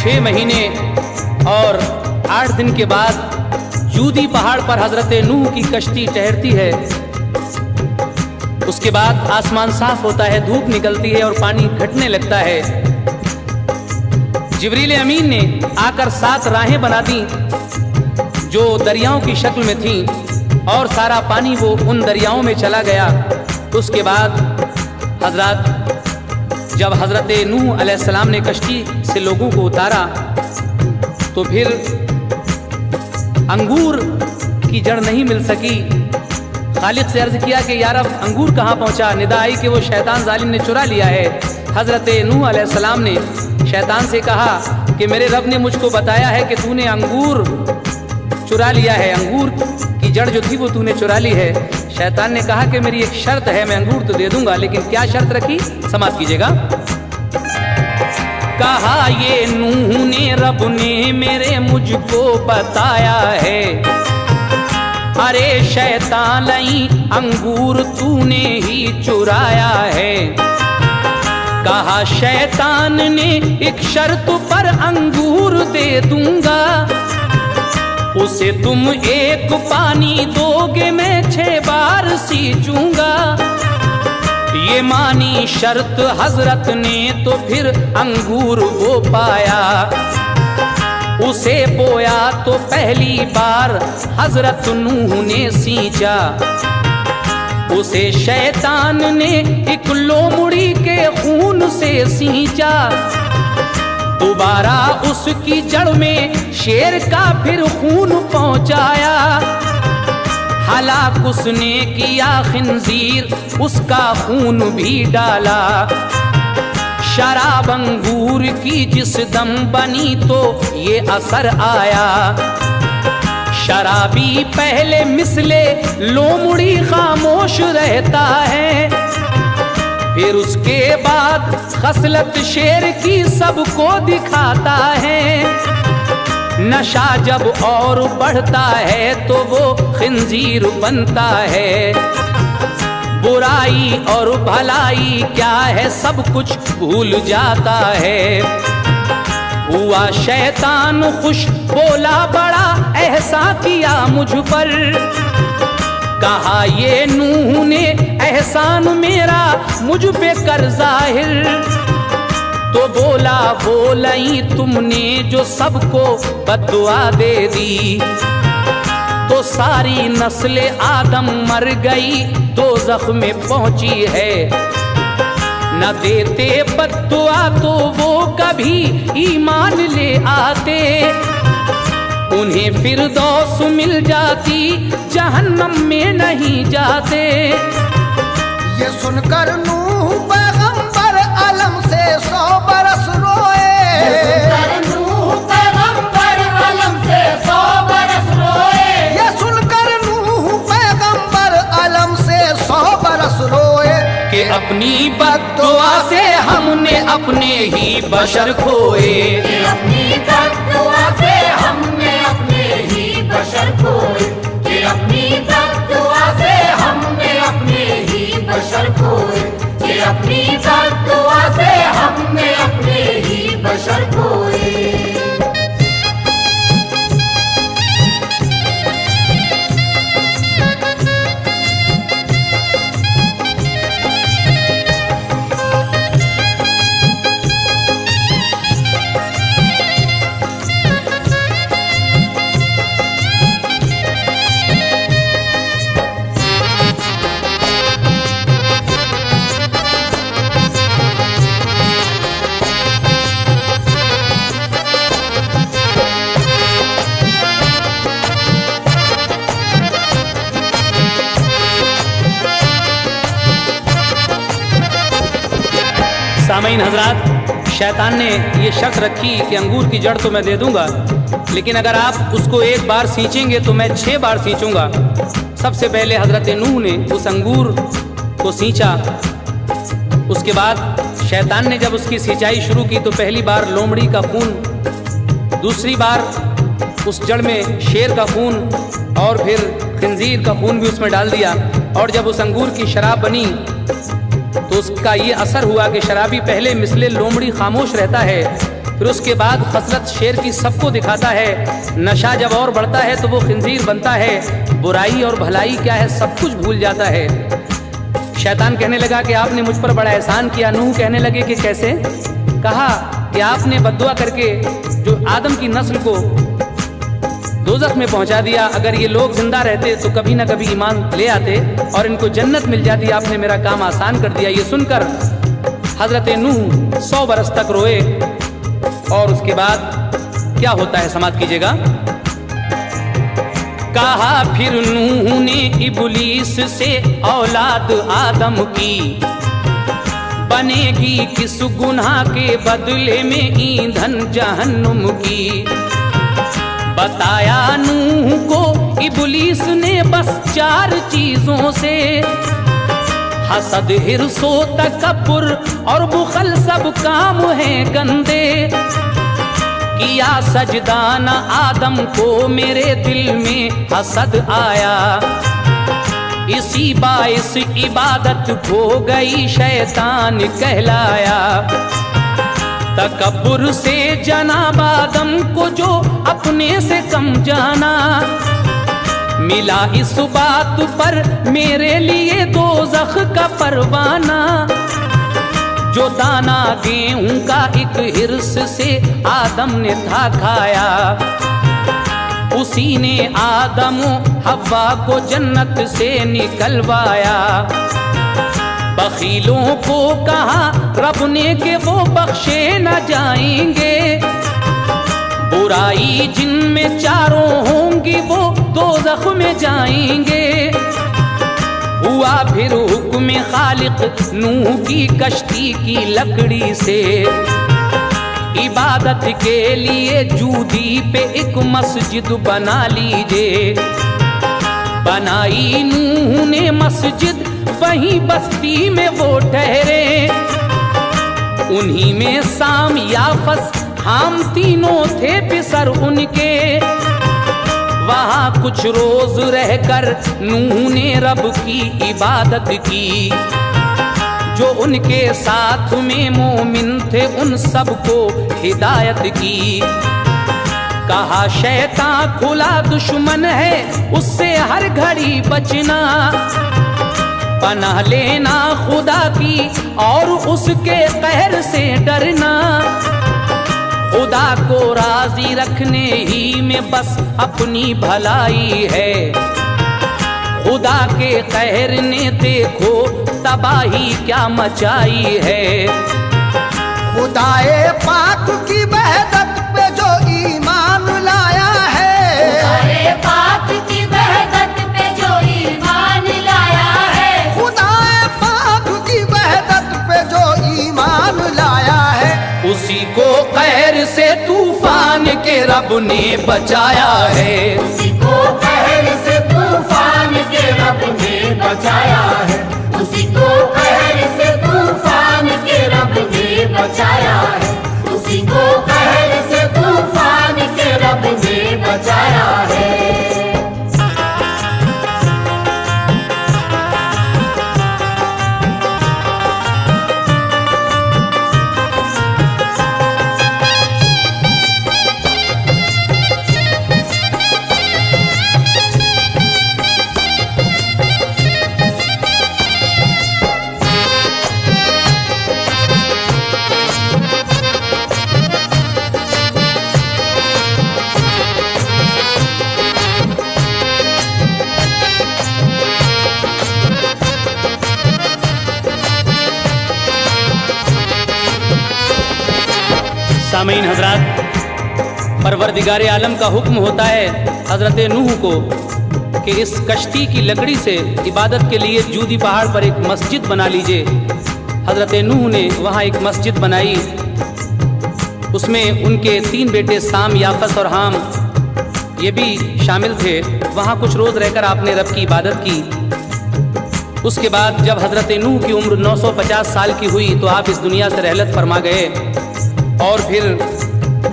[SPEAKER 1] 6 महीने और 8 दिन के बाद जूदी पहाड़ पर हजरत नूह की कश्ती ठहरती है। उसके बाद आसमान साफ होता है, धूप निकलती है और पानी घटने लगता है। जिब्रील अमीन ने आकर 7 राहें बना दी जो दरियाओं की शक्ल में थीं और सारा पानी वो उन दरियाओं में चला गया। उसके बाद जब हजरत नूह अलैहिस्सलाम ने कश्ती से लोगों को उतारा तो फिर अंगूर की जड़ नहीं मिल सकी। खालिक से अर्ज किया कि यार अब अंगूर कहाँ पहुँचा। निदा आई कि वो शैतान जालिम ने चुरा लिया है। हजरत नूह अलैहिस्सलाम ने शैतान से कहा कि मेरे रब ने मुझको बताया है कि तूने अंगूर चुरा लिया है, अंगूर की जड़ जो थी वो तूने चुरा ली है। शैतान ने कहा कि मेरी एक शर्त है, मैं अंगूर तो दे दूंगा, लेकिन क्या शर्त रखी समाप्त कीजिएगा। कहा ये नूह ने रब ने मेरे मुझको बताया है, अरे शैतान लई अंगूर तूने ही चुराया है। कहा शैतान ने एक शर्त पर अंगूर दे दूंगा, उसे तुम एक पानी दोगे मैं 6 बार सींचूंगा। ये मानी शर्त हजरत ने तो फिर अंगूर वो पाया। उसे बोया तो पहली बार हजरत नूह ने सींचा। उसे शैतान ने एक लोमड़ी के खून से सींचा। दोबारा उसकी जड़ में शेर का फिर खून पहुंचाया। हलाक उसने किया खिंजीर, उसका खून भी डाला। शराब अंगूर की जिस दम बनी तो ये असर आया। शराबी पहले मिसले लोमड़ी खामोश रहता है, फिर उसके बाद खसलत शेर की सबको दिखाता है। नशा जब और बढ़ता है तो वो खिंजीर बनता है। बुराई और भलाई क्या है सब कुछ भूल जाता है। हुआ शैतान खुश, बोला बड़ा एहसान किया मुझ पर। कहा ये नूह ने एहसान मेरा मुझ पे कर जाहिर। तो बोला वो लई तुमने जो सबको बद्दुआ दे दी। तो सारी नस्ल आदम मर गई, दोज़ख में पहुंची है। न देते बद्दुआ तो वो कभी ईमान ले आते। उन्हें फिरदौस मिल जाती, जहन्नम में नहीं जाते।
[SPEAKER 2] ये सुनकर नूह पैगंबर अलम से 100 बरस रोए।
[SPEAKER 3] ये सुनकर नूह पैगंबर अलम से 100 बरस रोए।
[SPEAKER 2] ये सुनकर नूह पैगंबर अलम से 100 बरस रोए।
[SPEAKER 1] कि अपनी बद्दुआ से हमने अपने ही बशर खोए।
[SPEAKER 3] कि अपनी बद्दुआ से हमने अपने ही बशर खोए। कि अपनी बद्दुआ से हमने अपने ही बशर खोए। कि अपनी बद्दुआ से हमने अपने ही बशर खोए।
[SPEAKER 1] सामईन हजरात, शैतान ने ये शर्त रखी कि अंगूर की जड़ तो मैं दे दूंगा, लेकिन अगर आप उसको एक बार सींचेंगे तो मैं 6 बार सींचूंगा। सबसे पहले हजरत नूह ने उस अंगूर को सींचा। उसके बाद शैतान ने जब उसकी सिंचाई शुरू की तो पहली बार लोमड़ी का खून, दूसरी बार उस जड़ में शेर का खून और फिर खिंजीर का खून भी उसमें डाल दिया। और जब उस अंगूर की शराब बनी तो उसका ये असर हुआ कि शराबी पहले मिसले लोमड़ी खामोश रहता है, फिर उसके बाद खसलत शेर की सबको दिखाता है। नशा जब और बढ़ता है तो वो खिंजीर बनता है। बुराई और भलाई क्या है सब कुछ भूल जाता है। शैतान कहने लगा कि आपने मुझ पर बड़ा एहसान किया। नूह कहने लगे कि कैसे? कहा कि आपने बद्दुआ करके जो आदम की नस्ल को दोज़ख में पहुंचा दिया। अगर ये लोग जिंदा रहते तो कभी ना कभी ईमान ले आते और इनको जन्नत मिल जाती। आपने मेरा काम आसान कर दिया। ये सुनकर हजरत नूह 100 बरस तक रोए। और उसके बाद क्या होता है समाप्त कीजिएगा। कहा फिर नूह ने इब्लीस से औलाद आदम की, बनेगी किस गुनाह के बदले में ईंधन जहन्नुम की। बताया नूह को इब्लीस ने बस 4 चीजों से, हसद, हिर्सो, तकब्बुर और बुखल सब काम है गंदे। किया सजदाना आदम को मेरे दिल में हसद आया, इसी बाइस इबादत हो गई शैतान कहलाया। तकब्बुर से जनाब आदम को जो अपने से कम जाना, मिला इस बात पर मेरे लिए दोज़ख का परवाना। जो दाना गेहूं का एक हिर्स से आदम ने था खाया, उसी ने आदम हव्वा को जन्नत से निकलवाया। बखीलों को कहा रब ने कि वो बख्शे न जाएंगे, बुराई जिनमें चारों होंगी वो दोज़ख में जाएंगे। हुआ फिर हुक्म खालिक नूह की कश्ती की लकड़ी से, इबादत के लिए जूदी पे एक मस्जिद बना लीजिए। बनाई नूह ने मस्जिद, वहीं बस्ती में वो ठहरे। उन्हीं में साम याफस हम तीनों थे पिसर उनके। वहाँ कुछ रोज रहकर नूह ने रब की इबादत की। जो उनके साथ में मोमिन थे उन सबको हिदायत की। कहा शैतान खुला दुश्मन है, उससे हर घड़ी बचना। पनाह लेना खुदा की और उसके कहर से डरना। खुदा को राजी रखने ही में बस अपनी भलाई है। खुदा के कहर ने देखो तबाही क्या मचाई है।
[SPEAKER 2] खुदाए पाक की वहदत पे जो ईमान लाया है।
[SPEAKER 3] खुदाए पाक की वहदत पे जो ईमान लाया है।
[SPEAKER 2] खुदाए पाक की वहदत पे जो ईमान लाया है।
[SPEAKER 1] उसी को कहर से तूफान के रब ने बचाया है।
[SPEAKER 3] उसी को कहर से तूफान के रब ने बचाया है। उसी को कहर से तूफान के रब ने बचाया है। उसी को कहर से तूफान के रब ने बचाया है।
[SPEAKER 1] सामीन हजरात, परवरदिगार आलम का हुक्म होता है हजरत नूह को कि इस कश्ती की लकड़ी से इबादत के लिए जूदी पहाड़ पर एक मस्जिद बना लीजिए। हजरत नूह ने वहाँ एक मस्जिद बनाई। उसमें उनके 3 बेटे साम, याफस और हाम ये भी शामिल थे। वहाँ कुछ रोज़ रहकर आपने रब की इबादत की। उसके बाद जब हजरत नूह की उम्र 950 साल की हुई तो आप इस दुनिया से रहलत फरमा गए। और फिर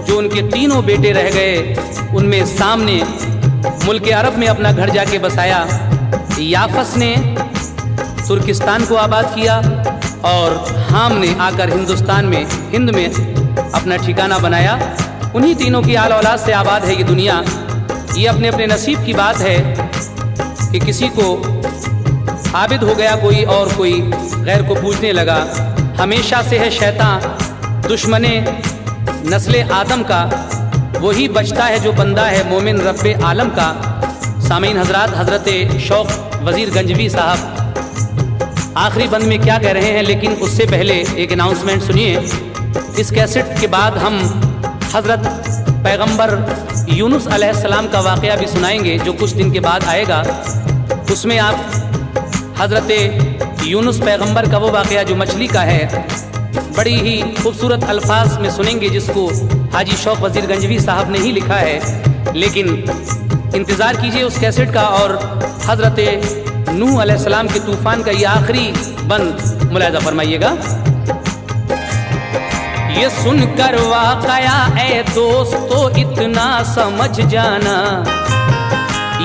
[SPEAKER 1] जो उनके 3 बेटे रह गए उनमें साम ने मुल्क अरब में अपना घर जाके बसाया। याफस ने तुर्किस्तान को आबाद किया और हाम ने आकर हिंदुस्तान में, हिंद में अपना ठिकाना बनाया। उन्हीं तीनों की आल औलाद से आबाद है ये दुनिया। ये अपने अपने नसीब की बात है कि किसी को आबिद हो गया कोई और कोई गैर को पूजने लगा। हमेशा से है शैतान दुश्मने नस्ले आदम का, वही बचता है जो बंदा है मोमिन रब्बे आलम का। सामीन हजरात, हजरत शौक वजीर गंजवी साहब आखिरी बंद में क्या कह रहे हैं, लेकिन उससे पहले एक अनाउंसमेंट सुनिए। इस कैसेट के बाद हम हजरत पैगंबर यूनुस अलैहिस्सलाम का वाक़या भी सुनाएंगे जो कुछ दिन के बाद आएगा। उसमें आप हजरत यूनुस पैगंबर का वो वाक़या जो मछली का है बड़ी ही खूबसूरत अल्फाज में सुनेंगे, जिसको हाजी शौक वजीर गंजवी साहब ने ही लिखा है। लेकिन इंतज़ार कीजिए उस कैसेट का और हज़रत नूह अलैहिस्सलाम के तूफ़ान का ये आखिरी बंद मुलाहिज़ा फरमाइएगा। ये सुनकर वाक़या ए दोस्तों इतना समझ जाना,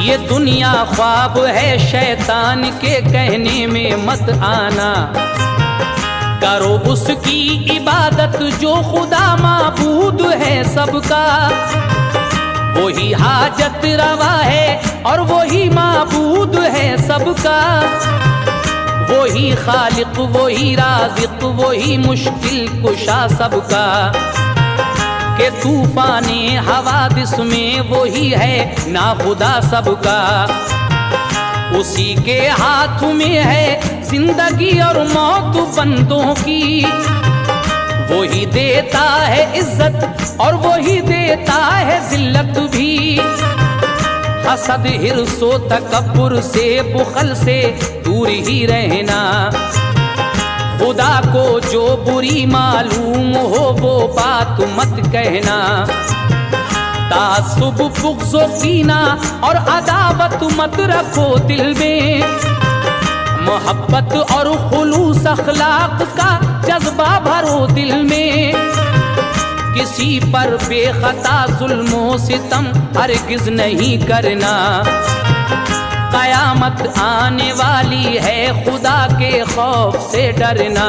[SPEAKER 1] ये दुनिया ख्वाब है शैतान के कहने में मत आना। करो उसकी इबादत जो खुदा माबूद है सबका, वही हाजत रवा है और वही माबूद है सबका। वही खालिक, वही राज़िक, वही मुश्किल कुशा सबका। के तूफाने हवादिस में वही है ना खुदा सबका। उसी के हाथ में है जिंदगी और मौत बंदों की। वही देता है इज्जत और वही देता है जिल्लत भी। हसद हिर्सो तकब्बुर से बुखल से दूर ही रहना। खुदा को जो बुरी मालूम हो वो बात मत कहना। तासुब बुग़्ज़ो कीना और अदावत मत रखो दिल में। मोहब्बत और खुलूस अखलाक का जज्बा भरो दिल में। किसी पर बेखता जुल्मो सितम हरगिज नहीं करना। कयामत आने वाली है, खुदा के खौफ से डरना।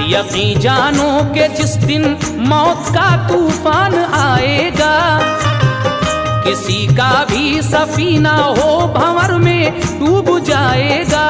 [SPEAKER 1] यकीन जानो कि जिस दिन मौत का तूफान आएगा, किसी का भी सफीना हो भंवर में डूब जाएगा।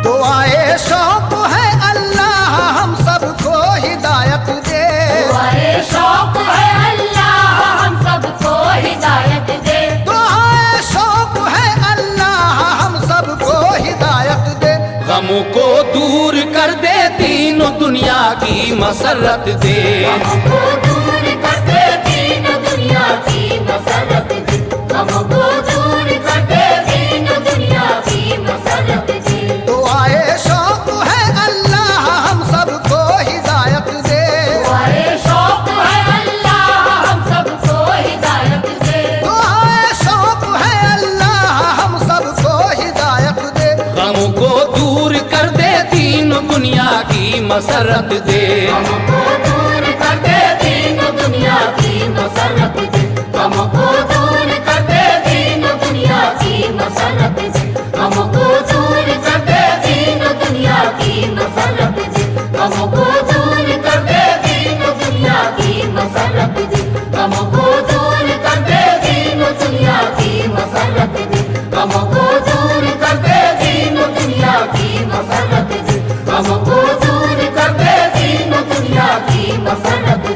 [SPEAKER 2] दुआए शौक है अल्लाह हम सबको हिदायत दे।
[SPEAKER 3] दुआए शौक है अल्लाह हम सबको हिदायत दे।
[SPEAKER 2] दुआए शौक है अल्लाह हम सबको हिदायत दे।
[SPEAKER 1] गमों को दूर कर दे, तीनों दुनिया की मसरत दे।
[SPEAKER 3] हमको दूर कर दे, तीनों दुनिया की मसरत दे। हमको दूर कर दे, तीनों दुनिया की मसरत दे।
[SPEAKER 2] दुआए शौक है अल्लाह हम सबको हिदायत दे।
[SPEAKER 3] दुआए शौक है अल्लाह हम सबको हिदायत दे।
[SPEAKER 2] दुआए शौक है अल्लाह हम सबको हिदायत दे।
[SPEAKER 1] गमों को दूर कर दे, तीनों दुनिया की मसरत दे।
[SPEAKER 3] हमको दूर कर दे, तीनों दुनिया की मसरत दे। हमको दूर कर दे, तीनों दुनिया की मसरत दे। हमको दूर कर दे, तीनों दुनिया की मसरत दे। हमको दूर कर दे, तीनों दुनिया की मसरत दे। हमको दूर कर दे, तीनों दुनिया की मसरत दे। हमको दूर कर दे, तीनों दुनिया की मसरत दे। हमको दूर कर दे, तीनों दुनिया की मसरत दे।